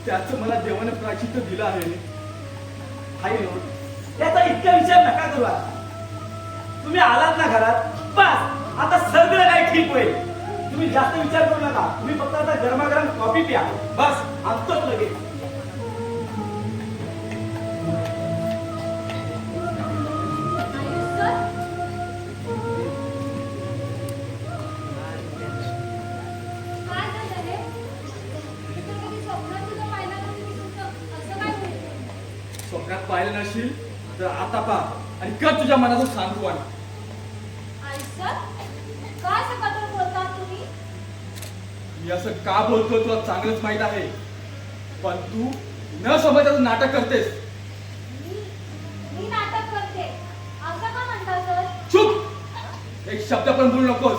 त्याचं मला देवाने प्रायश्चित्त दिलं आहे. भाईनो, त्याचा इतका विचार नका करू. आता तुम्ही आलात ना घरात, बस आता सगळं काही ठीक होईल. तुम्ही जास्त विचार करू नका. तुम्ही फक्त आता गरमागरम कॉफी प्या, बस आणतोच लगेच. आयुष सर, काय झालं रे? मी तर कधी स्वप्नात सुद्धा पाहिलं नव्हतं की तुमचं असं काय होईल. स्वप्नात पाहिलं नशील तर आता पहा आणि कर तुझ्या मनाचं सांत्वन. आयुष सर, काय असं कदर बोलतात तुम्ही? मी असं का बोलतोय तुला चांगलंच माहित आहे, पण तू न समजायचं नाटक करतेस. मी नाटक करते असं का म्हणता सर? चुप, एक शब्द पण बोलू नकोस.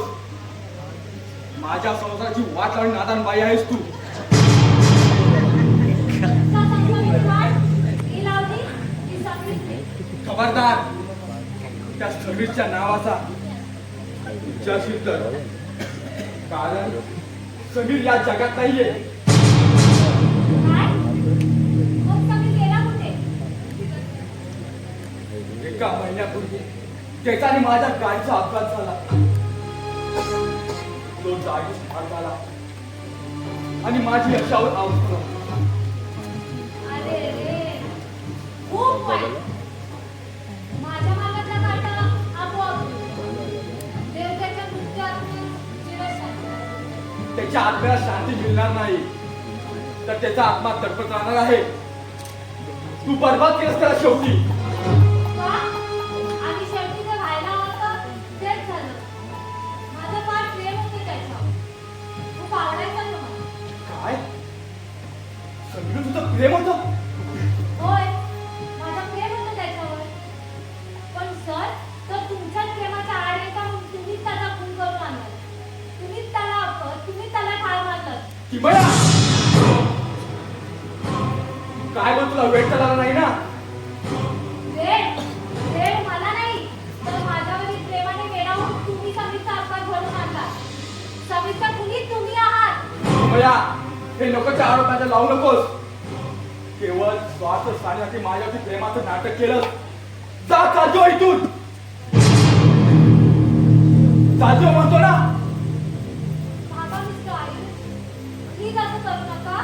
माझ्या संसाराची वाट लावून नादान बाई आहेस तू. तुमचा संसाराची वाट ही लावली की सगळीच. खबरदार, त्या समीरच्या नावाचा तुझ्याशी तर, कारण समीर या जगात नाहीये. काय? मग सगळी गेला कुठे? एका महिन्यापूर्वी त्याचा आणि माझ्या गाडीचा अपघात झाला. तो जागीच ठार झाला आणि माझी अशावर अवस्था. अरे रे, खूप वाईट. माझ्या मागातला काटा आपोआप देव त्याच्या मृत्यूत जीवशांती. त्याच्या आत्म्याला शांती मिळणार नाही तर त्याचा आत्मा तडफडत राहणार आहे. तू बरबाद केलंस त्याला शेवटी. का? आणि शेवटी जे व्हायला होतं तेच झालं. माझं फार प्रेम होतं त्याच्यावर. खूप आवडायचा तो मला. काय? समीर तुझं प्रेम होतं? होय, माझं प्रेम होतं त्याच्यावर. पण सर, तो तुमच्याच प्रेमाच्या आड येता म्हणून तुम्हीच त्याचा खून करून आणला. बया काय बोल, तुला वेळ झाला नाही ना? वेळ वेळ मला नाही, तर माझ्यावरील प्रेमाने वेडावून तुम्ही समीरचा अपघात घडवून आणला. समीरचा खुनी तुम्ही आहात. बया हे नकोच्या आरोपाच्या लावू नकोस. केवळ स्वार्थ साधण्यासाठी माझ्यावरती प्रेमाचं नाटक केलं. जा चालतो इथून, चालतो म्हणतो ना. भागा मिस्टर आई, प्लीज असं करू नका.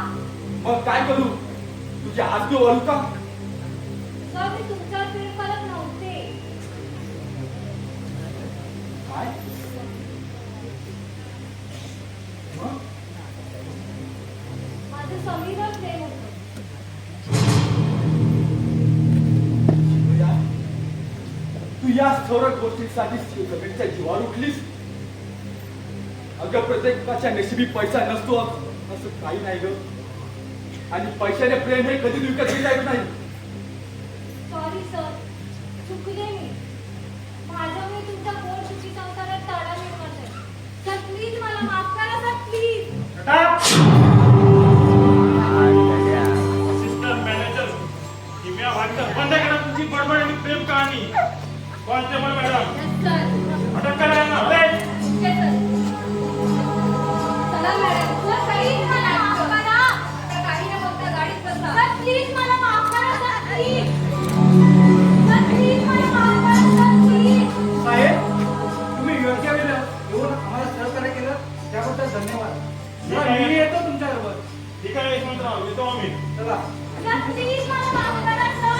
मग काय करू? तुझी आजगी ओळखू का? सर, मी तुमच्यावर प्रेम करत नव्हते. काय मग? माझं समीरवर प्रेम होतं. बया, तू या सर्व गोष्टीसाठी समीरच्या जीवावर उठलीस. अगं प्रत्येकाच्या नशिबी पैसा नसतो असं काही नाही ग. आणि पैशाने प्रेम हे कधी विकत घेता येत नाही. सॉरी सर, चुकले मी. माझ्यामुळे तुमच्या पोट सुखी संसारात तडा निर्माण झाला. सर प्लीज मला माफ करा सर, प्लीज. असिस्टंट मॅनेजर किम्या वाटतं बंद करा तुमची बडबड आणि प्रेम कहाणी. Constable madam Yes, sir. अटक करा यांना. प्लीज. Okay, sir. चला मॅडम, सर प्लीज मला माफ करा. आता काही न बघता गाडीत बसा. सर प्लीज मला माफ करा सर, प्लीज. सर प्लीज मला माफ करा सर, प्लीज. साहेब, तुम्ही योग्य वेळेला येऊन आम्हाला सहकार्य केलं त्याबद्दल धन्यवाद. सर, मी येतो तुमच्याबरोबर. ठीक आहे यशवंतराव, येतो आम्ही. चला. सर प्लीज मला माफ करा सर.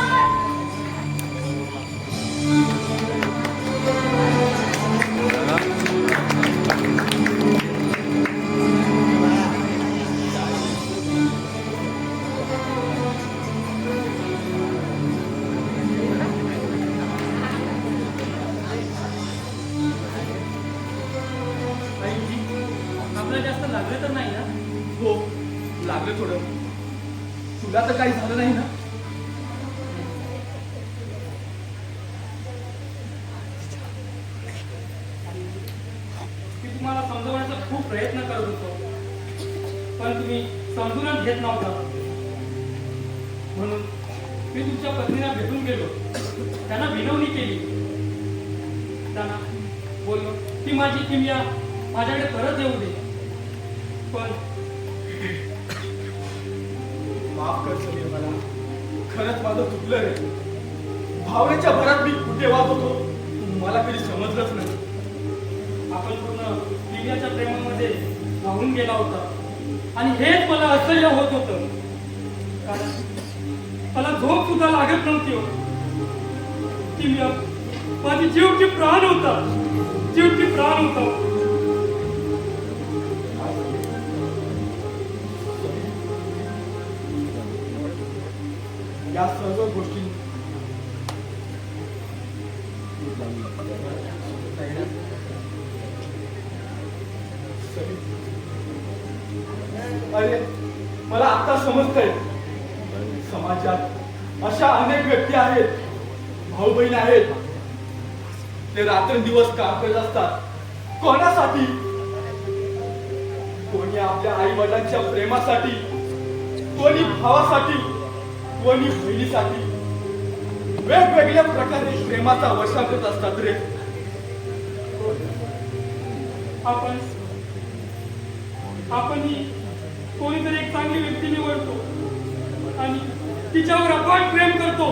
आपलं जास्त लागलं तर नाही ना? हो लागलं थोडं. तुला तर काही झालं नाही ना? मी तुम्हाला समजवण्याचा खूप प्रयत्न करत होतो, पण तुम्ही समजूनच घेत नव्हता. म्हणून मी तुमच्या पत्नीला भेटून गेलो, त्यांना विनवणी केली, त्यांना बोललो की माझी किमया माझ्याकडे परत येऊ दे. पण माफ कर समीर मला. खरंच माझं चुकलं रे. भावनेच्या भरात मी कुठे वाद होतो मला कधी समजलंच नाही. आपण पूर्ण किमयाच्या प्रेमामध्ये वाहून गेला होता आणि हेच मला असह्य होत होतं, कारण मला झोप सुद्धा लागत नव्हती हो. किमया माझी जीव की प्राण होता, जीव की प्राण होता. या सर्व गोष्टी अरे मला आता समजतंय. समाजात अशा अनेक व्यक्ती आहेत, भाऊ बहीण आहेत, ते रात्रंदिवस काम करत असतात. कोणासाठी? कोणी आपल्या आई वडिलांच्या प्रेमासाठी, कोणी भावासाठी, कोणी बहिणीसाठी. वेगवेगळ्या प्रकारे प्रेमाचा वर्षा करत असतात रे. आपण ही कोणीतरी एक चांगली व्यक्ती निवडतो आणि तिच्यावर अफाट प्रेम करतो.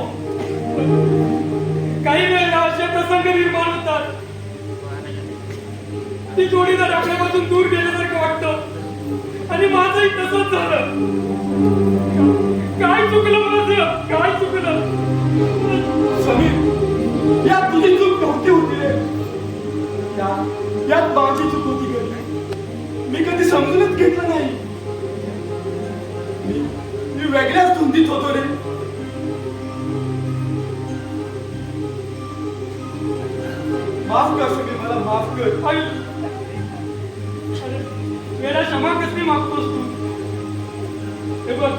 काही वेळेला असे प्रसंग निर्माण होतात, ती जोडीदार आपल्यापासून दूर गेल्यासारखं वाटतं आणि माझंही तसंच झालं. काय चुकलं माझं, काय चुकलं? समीर, यात तुझी चूक नव्हती होती रे. यात माझी चूक होती रे. मी कधी समजूनच घेतलं नाही. मी वेगळ्याच धुंदीत होतो रे. माफ कर समीर, मला माफ कर. आई, अरे, वेळा क्षमा कसली मागतोस तू? हे बघ,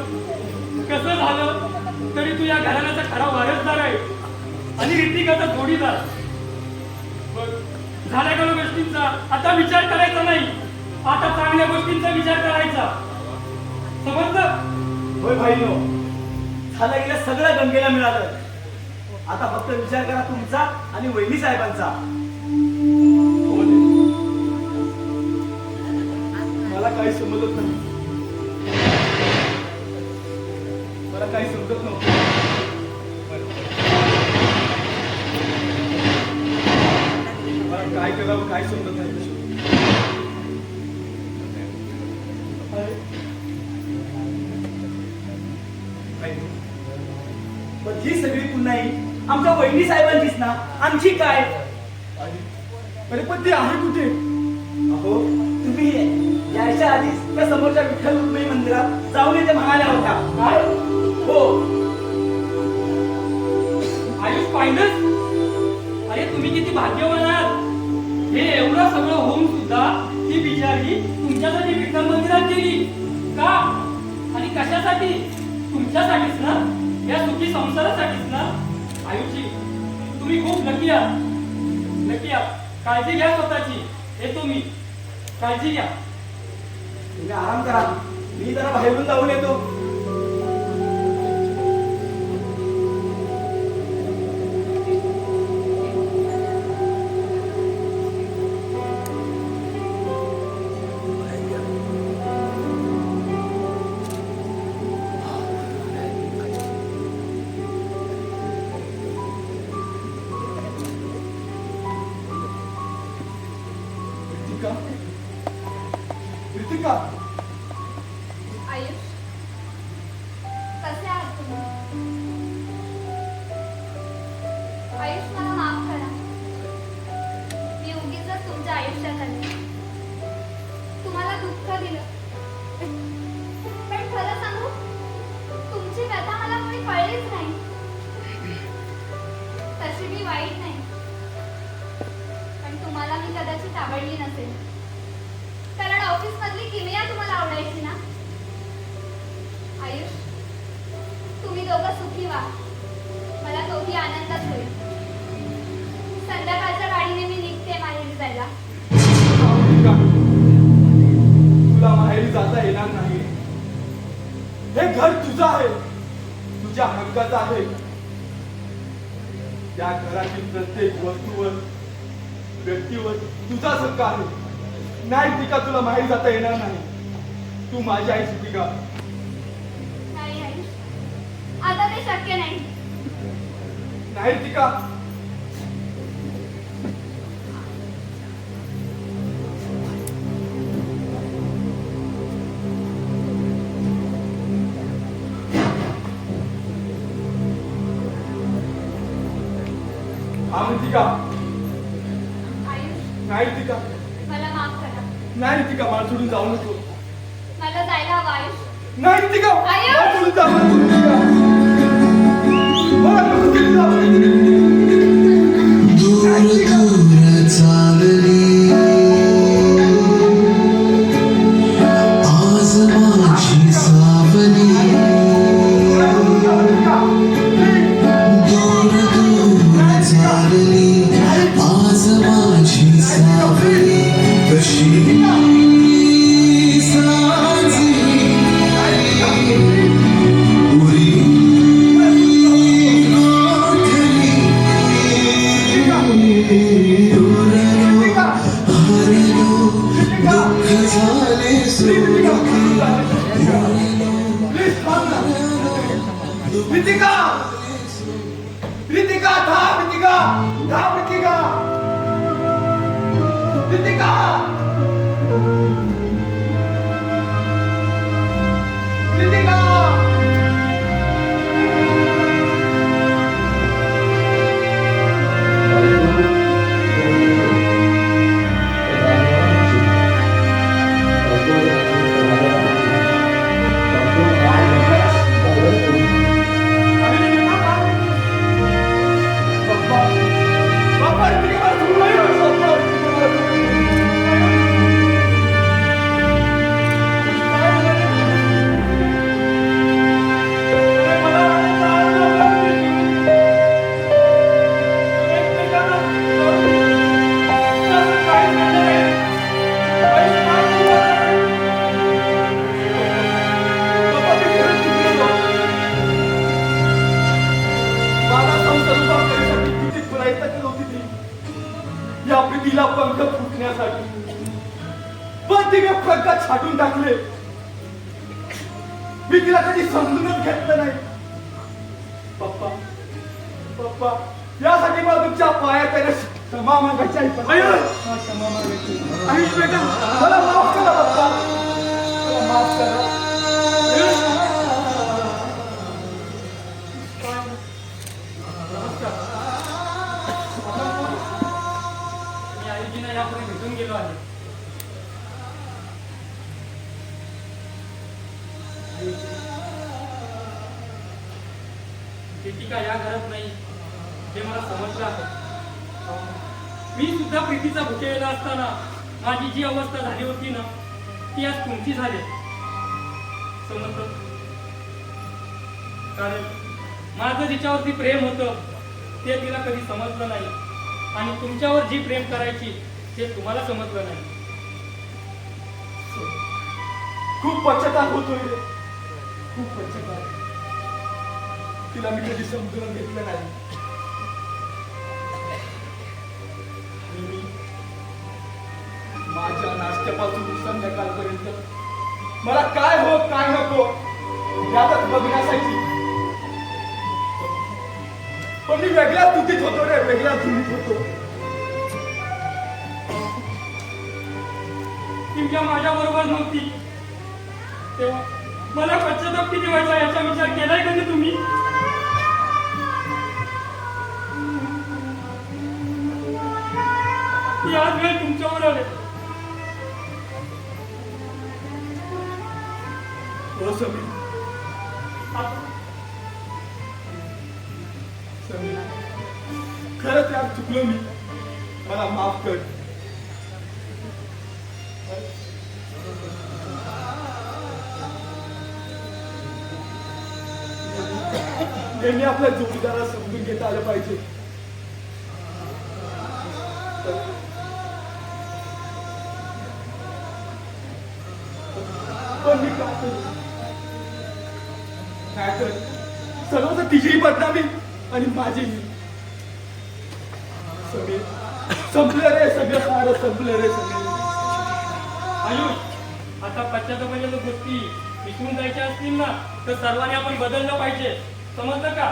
कसं झालं तरी तू या घराण्याचा खरा वारसदार आहे आणि ऋतिकाचा जोडीदार. बघ, झाल्या गेल्या गोष्टींचा आता विचार करायचा नाही, आता चांगल्या गोष्टींचा विचार करायचा. समजलं? होय भाईनो, झालं गेलं सगळं गंगेला मिळालं. आता फक्त विचार करा तुमचा आणि वहिनी साहेबांचा. मला काही समजत नाही. मला काही समजत नव्हतं. मला काय करावं काय समजत नाही. पण ही सगळी पुन्हाही आमच्या वहिनी साहेबांचीच ना, आणखी काय? अरे पण ते आहे कुठे? अहो, तुम्ही यायच्या आधीच त्या समोरच्या विठ्ठल रुक्मिणी मंदिरात जाऊन येते म्हणाल्या होत्या. काय? हो. आयुष पाहिलंच? अरे तुम्ही किती भाग्यवान आहात. हे एवढं सगळं होऊन सुद्धा ती बिचारी तुमच्यासाठी विठ्ठल मंदिरात गेली का? आणि कशासाठी? तुमच्यासाठीच ना, या सुखी संसारासाठीच ना. आयुषजी, तुम्ही खूप लकी आहात. लकी आहात. काळजी घ्या स्वतःची. येतो मी. काळजी घ्या. तुम्ही आराम करा, मी जरा बाहेरून जाऊन येतो. ऋतिका, ऋतिका, आयुष कसे आहात तुम्ही? आयुष मला माफ करा. मी उगीचच तुमच्या आयुष्यात आले, तुम्हाला दुःख दिलं. पण खरं सांगू, तुमची व्यथा मला कोणी कळलीच नाही. तशी मी वाईट नाही, पण तुम्हाला मी कदाचित आवडली नसेल. कारण ऑफिस मधली किमया तुम्हाला आवडायची ना. आयुष, तुम्ही दोघं सुखी व्हा. मला दोघी आनंदात होईल. संध्याकाळच्या गाडीने मी निघते माहेरी जायला. ऋतिका, तुला माहेरी जाता येणार नाही. हे घर तुझं आहे, तुझ्या हक्काचं आहे. त्या घरातील प्रत्येक वस्तूवर, व्यक्तीवर तुझाच हक्क आहे. नाही ऋतिका, तुला माहेरी जाता येणार नाही. तू माझी आई ऋतिका. नाही आयुष, आता ते शक्य नाही. नाही ऋतिका, हा ऋतिका, आयुष, नाही ऋतिका, मला माफ करा. नाही ऋतिका, मला सोडून जाऊ नको. मला जायला हवं आयुष. नाही ऋतिका, आयुष! मला सोडून जाऊ नको ऋतिका. मला नको सोडून जाऊ. दूर दूर चालली आज माझी सावली. दूर दूर चालली आज माझी सावली. कशी साजली उरी ऋतिका, ऋतिका, थांब ऋतिका, थांब ऋतिका, ऋतिका. पंख फुटण्यासाठी, पण तिने पंख छाटून टाकले. मी तिला कधी समजूनच घेतलं नाही. पप्पा पप्पा, यासाठी मला तुमच्या पायात आहे ना क्षमा मागायची आहे. क्षमा मागायची. आयुष बेटा, मला माफ करा पप्पा, मला माफ करा. मी आयुजींना यापुढे भेटून गेलो आहे. प्रीतिका या घरात नाही हे मला समजलं आहे. मी सुद्धा प्रीतीचा भुकेलेला असताना माझी जी अवस्था झाली होती ना, ती आज तुमची झाली. समजलं? कारण माझं जिच्यावरती प्रेम होतं ते तिला कधी समजलं नाही, आणि तुमच्यावर जी प्रेम करायची ते तुम्हाला समजलं नाही. खूप पश्चाताप होतोय रे, खूप पश्चाताप. तिला मी कधी समजून घेतलं नाही. आणि मी माझ्या नाश्त्यापासून संध्याकाळपर्यंत मला काय हो काय नको यातच बघण्यासाठी, पण मी वेगळ्या स्थितीत होतो रे, वेगळ्या धुनीत होतो. तुमच्या माझ्या बरोबर नव्हती तेव्हा मला पश्चाताप किती व्हायचा याचा विचार केलाय कधी तुम्ही? याच वेळ तुमच्यावर आले. हो समीर, समीर, खरंच यार चुकलो मी, मला माफ कर. नेहमी आपल्या जोडीदाराला समजून घेता आलं पाहिजे. पण मी काय करू? काय कर, सर्व तिची बदनामी आणि माझी. सगळे संपलं रे, सगळं सारं संपलं रे सगळे. आयुष, आता पश्चातापाच्या जर गोष्टी विसरून जायच्या असतील ना, तर सर्वांनी आपण बदललं पाहिजे. समजलं का?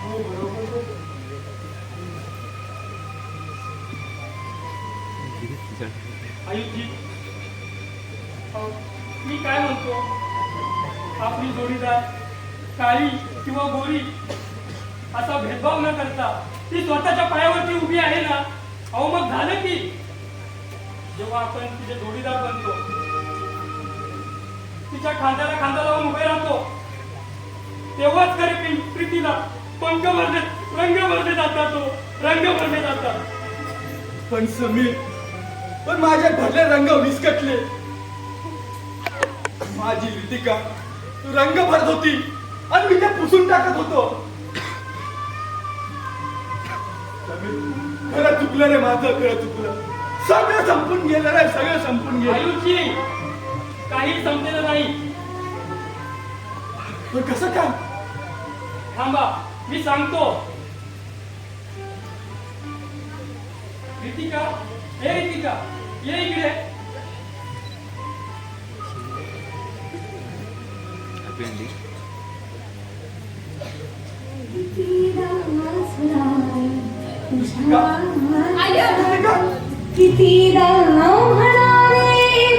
हो बरोबर. आयुषजी, मी काय म्हणतो, आपली जोडीदार काळी किंवा गोरी असा भेदभाव न करता ती स्वतःच्या पायावरती उभी आहे ना, अहो मग झालं की जेव्हा आपण तिचे जोडीदार बनतो, तिच्या खांद्याला खांदा लावून उभे राहतो, तेव्हाच खरे प्रीतीला पंख भरले, रंग भरले जातात, तो रंग भरले जातात. पण समीर, पण माझे भरले रंग विस्कटले. माझी ऋतिका रंग भरत होती आणि मी ते पुसून टाकत होतो. समीर, खरं चुकलं रे माझं, खरं चुकलं. सगळं संपून गेलं रे, सगळं संपून गेलं. आयुषजी, काही समजलेलं नाही. पण कसं काय? थांबा, मी सांगतो. ऋतिका, हे ऋतिका, ये इकडे. कितीदा म्हणावे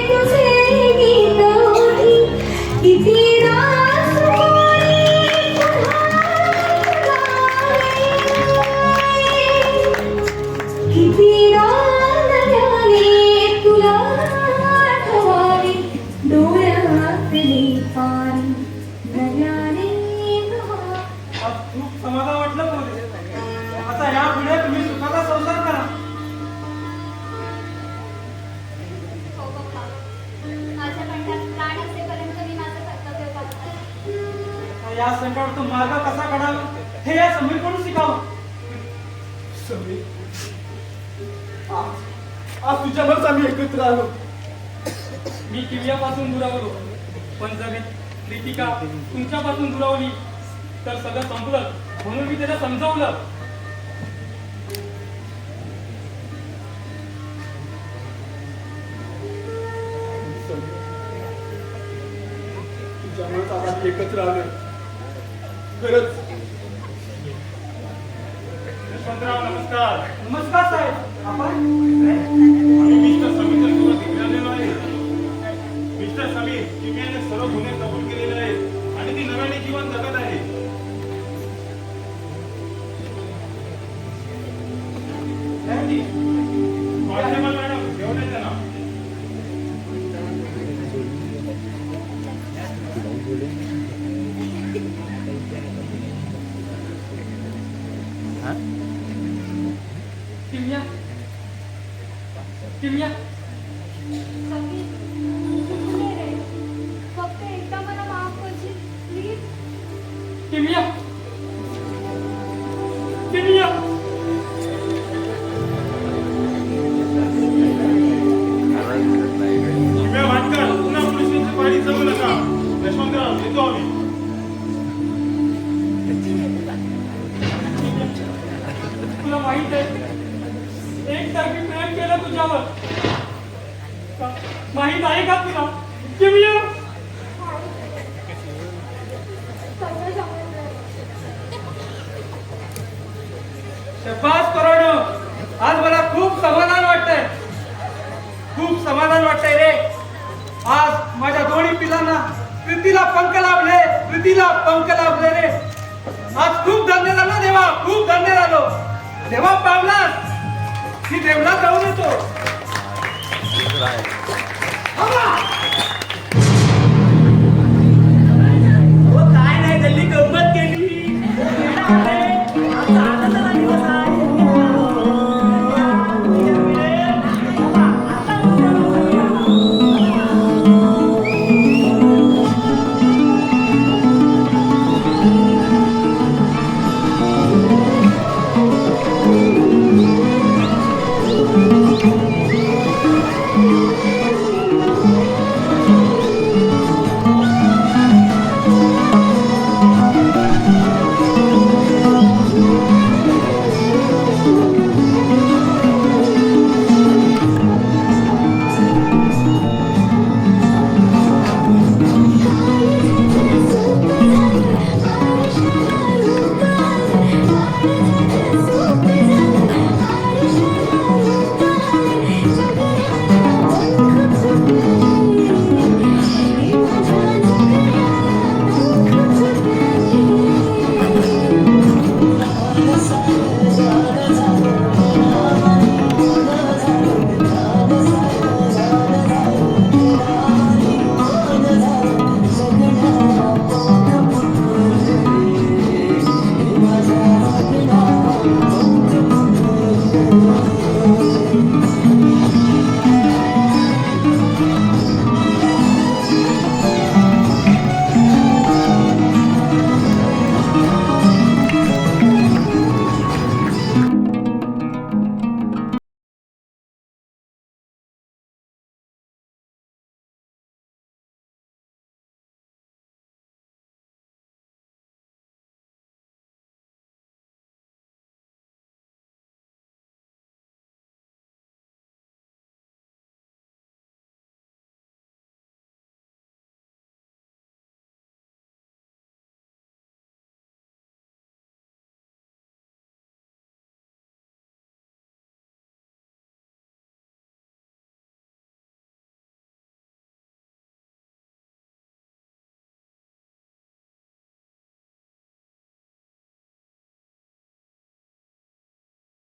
तुझे गीत होती, कितीदा कितीदा नव्याने तुला आठवावे, डोळ्यातली पाणी नव्याने आज खूप समाधान वाटलं बोले. आता या पुढे तुम्ही सुखाचा संसार करा. हो पप्पा, माझ्या कंठात प्राण असेपर्यंत मी माझं कर्तव्य करतो. या संकटातून मार्ग कसा काढावा हे या समीरकडून शिकावं. समीर, आज तुझ्यावरच आम्ही एकत्र आलो. मी किल्ल्यापासून दुरावलो, पण जर प्रीतिका तुमच्यापासून दुरावली तर सगळं संपलं. म्हणून मी त्याला समजावलं. दिवस आज आम्ही एकत्र आलोय खरंच. यशवंतराव नमस्कार. नमस्कार साहेब. आपण आम्ही मिस्टर समीरच्या सोबत इकडे आलेलो आहे. मिस्टर समीर किमयाने सर्व गुन्हे कबूल केलेले आहेत आणि ती नव्याने जीवन जगत आहे. कॉन्स्टेबल मॅडम घेऊन येते ना. किमया किमया समीर, चुकले रे. फक्त एकदा मला माफ करशील प्लीज. किमया किमया किमया भाटकर पुन्हा पोलिसांची पाळी जमू नका. यशवंतराव येतो आम्ही. तुला माहित आहे एक तर मी प्रेम केलं तुझ्यावर. माहित आहे का तुला किमया? सगळं समजलं. शब्बास करोडो. आज मला खूप समाधान वाटतंय. खूप समाधान वाटतंय रे. आज माझ्या दोन्ही पिलांना प्रीतीला पंख लाभले. प्रीतीला पंख लाभले रे. आज खूप धन्य झालो देवा. खूप धन्य झालो. देवा पावलास की देवला जाऊन येतो.